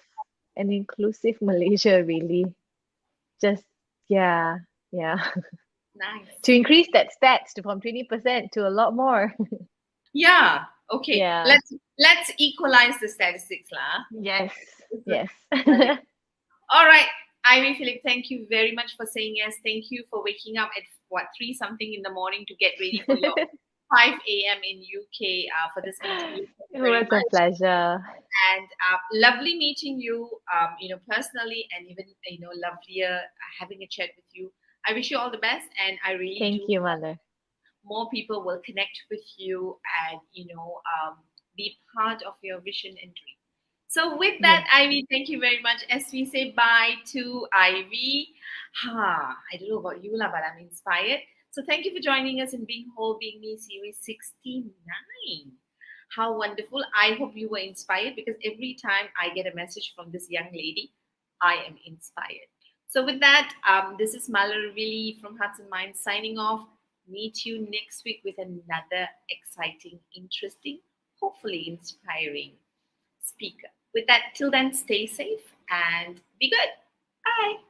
an inclusive Malaysia, really. Just yeah, yeah. To Nice. increase that stats to from 20% to a lot more. Yeah. Okay. Yeah. Let's equalize the statistics, lah. Yes. It's Yes. all right, Ivy Philip, thank you very much for saying yes. Thank you for waking up at what, three something in the morning to get ready for your 5 a.m. in UK for this interview. Thank you It very was a much. pleasure. And lovely meeting you, personally, and even, lovelier having a chat with you. I wish you all the best, and I really Thank do you, hope mother. more people will connect with you and be part of your vision and dream. So with that, Yes. Ivy, thank you very much. As we say bye to Ivy, I don't know about you lah, but I'm inspired. So thank you for joining us in Being Whole, Being Me series 69. How wonderful. I hope you were inspired, because every time I get a message from this young lady, I am inspired. So with that, this is Mallory from Hearts and Minds signing off. Meet you next week with another exciting, interesting, hopefully inspiring speaker. With that, till then, stay safe and be good. Bye.